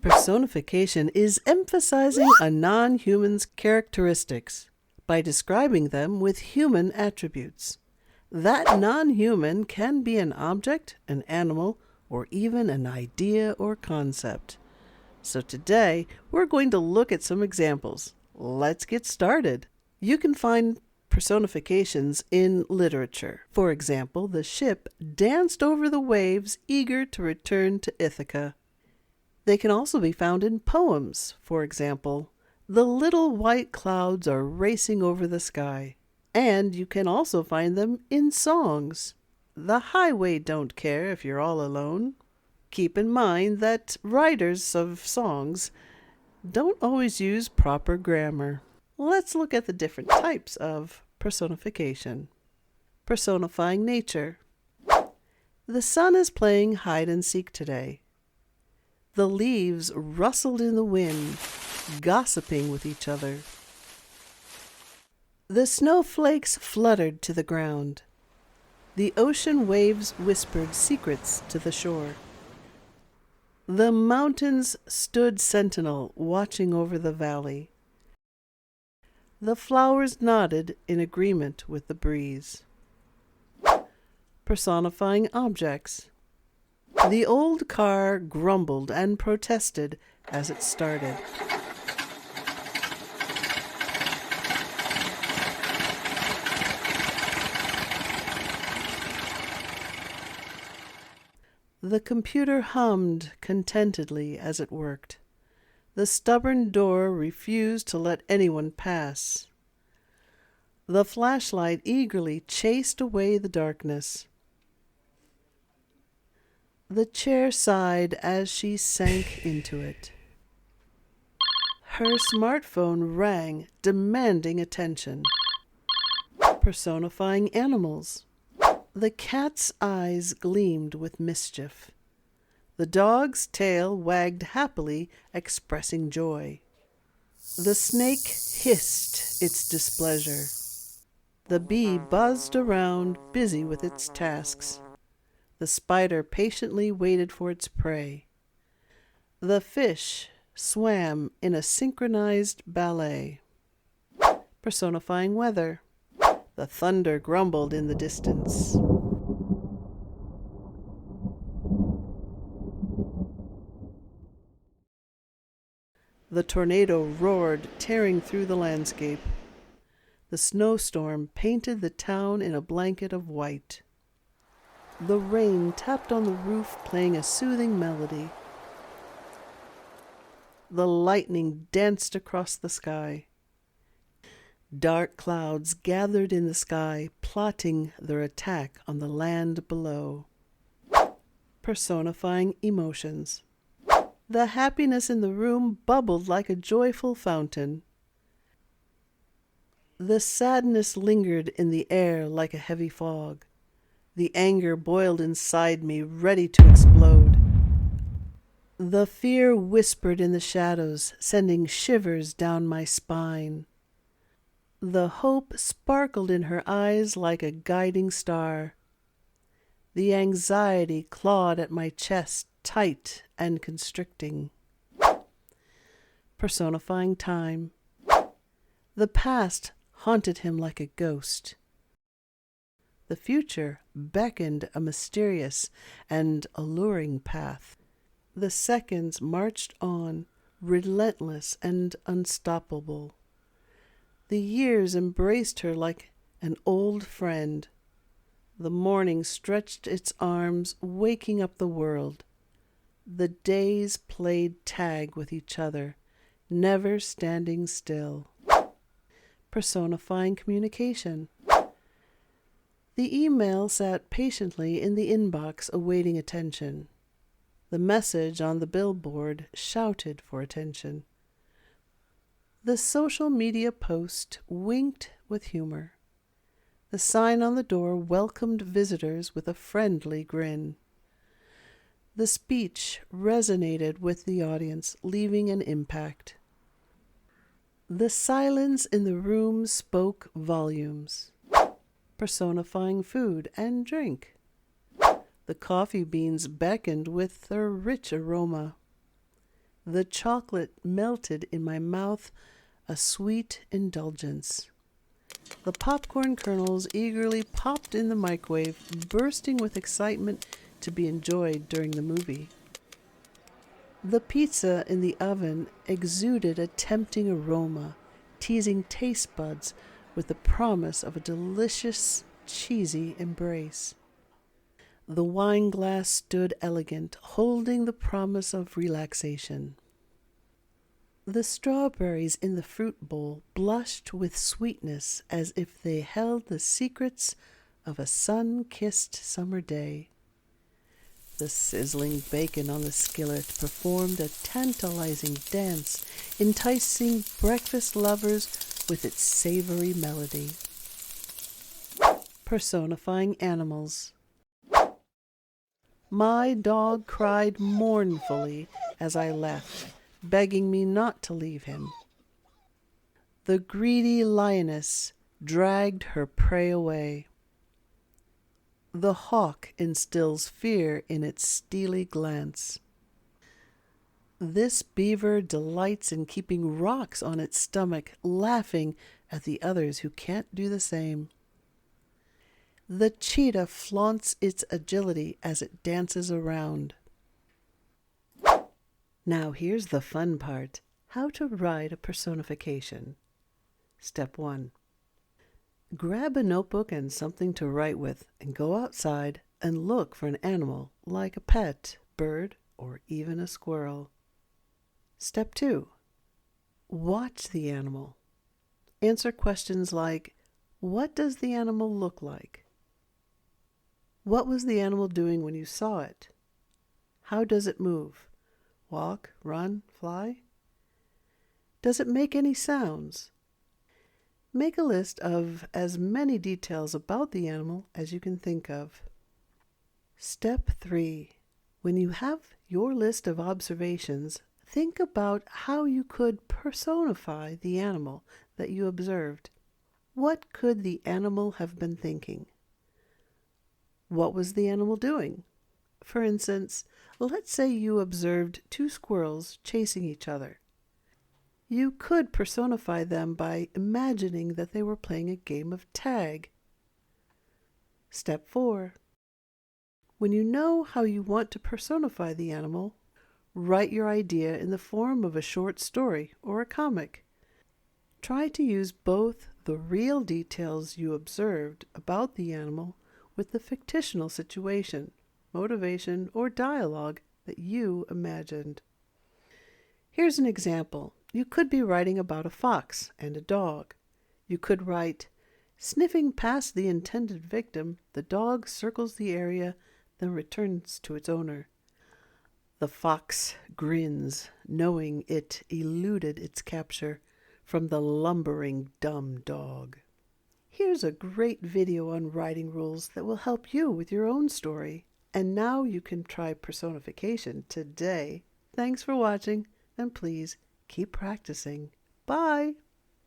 Personification is emphasizing a non-human's characteristics by describing them with human attributes. That non-human can be an object, an animal, or even an idea or concept. So today, we're going to look at some examples. Let's get started. You can find personifications in literature. For example, the ship danced over the waves, eager to return to Ithaca. They can also be found in poems. For example, the little white clouds are racing over the sky. And you can also find them in songs. The highway don't care if you're all alone. Keep in mind that writers of songs don't always use proper grammar. Let's look at the different types of personification. Personifying nature. The sun is playing hide and seek today. The leaves rustled in the wind, gossiping with each other. The snowflakes fluttered to the ground. The ocean waves whispered secrets to the shore. The mountains stood sentinel, watching over the valley. The flowers nodded in agreement with the breeze. Personifying objects. The old car grumbled and protested as it started. The computer hummed contentedly as it worked. The stubborn door refused to let anyone pass. The flashlight eagerly chased away the darkness. The chair sighed as she sank into it. Her smartphone rang, demanding attention. Personifying animals. The cat's eyes gleamed with mischief. The dog's tail wagged happily, expressing joy. The snake hissed its displeasure. The bee buzzed around, busy with its tasks. The spider patiently waited for its prey. The fish swam in a synchronized ballet. Personifying weather. The thunder grumbled in the distance. The tornado roared, tearing through the landscape. The snowstorm painted the town in a blanket of white. The rain tapped on the roof, playing a soothing melody. The lightning danced across the sky. Dark clouds gathered in the sky, plotting their attack on the land below. Personifying emotions. The happiness in the room bubbled like a joyful fountain. The sadness lingered in the air like a heavy fog. The anger boiled inside me, ready to explode. The fear whispered in the shadows, sending shivers down my spine. The hope sparkled in her eyes like a guiding star. The anxiety clawed at my chest, tight and constricting. Personifying time. The past haunted him like a ghost. The future beckoned a mysterious and alluring path. The seconds marched on, relentless and unstoppable. The years embraced her like an old friend. The morning stretched its arms, waking up the world. The days played tag with each other, never standing still. Personifying communication. The email sat patiently in the inbox, awaiting attention. The message on the billboard shouted for attention. The social media post winked with humor. The sign on the door welcomed visitors with a friendly grin. The speech resonated with the audience, leaving an impact. The silence in the room spoke volumes. Personifying food and drink. The coffee beans beckoned with their rich aroma. The chocolate melted in my mouth, a sweet indulgence. The popcorn kernels eagerly popped in the microwave, bursting with excitement to be enjoyed during the movie. The pizza in the oven exuded a tempting aroma, teasing taste buds with the promise of a delicious, cheesy embrace. The wine glass stood elegant, holding the promise of relaxation. The strawberries in the fruit bowl blushed with sweetness as if they held the secrets of a sun-kissed summer day. The sizzling bacon on the skillet performed a tantalizing dance, enticing breakfast lovers with its savory melody. Personifying Animals. My dog cried mournfully as I left, begging me not to leave him. The greedy lioness dragged her prey away. The hawk instills fear in its steely glance. This beaver delights in keeping rocks on its stomach, laughing at the others who can't do the same. The cheetah flaunts its agility as it dances around. Now here's the fun part: how to write a personification. Step 1. Grab a notebook and something to write with and go outside and look for an animal like a pet, bird, or even a squirrel. Step 2. Watch the animal. Answer questions like, what does the animal look like? What was the animal doing when you saw it? How does it move? Walk, run, fly? Does it make any sounds? Make a list of as many details about the animal as you can think of. Step 3. When you have your list of observations, think about how you could personify the animal that you observed. What could the animal have been thinking? What was the animal doing? For instance, let's say you observed 2 squirrels chasing each other. You could personify them by imagining that they were playing a game of tag. Step 4. When you know how you want to personify the animal, write your idea in the form of a short story or a comic. Try to use both the real details you observed about the animal with the fictional situation, motivation, or dialogue that you imagined. Here's an example. You could be writing about a fox and a dog. You could write, sniffing past the intended victim, the dog circles the area, then returns to its owner. The fox grins, knowing it eluded its capture from the lumbering dumb dog. Here's a great video on writing rules that will help you with your own story. And now you can try personification today. Thanks for watching, and please keep practicing. Bye!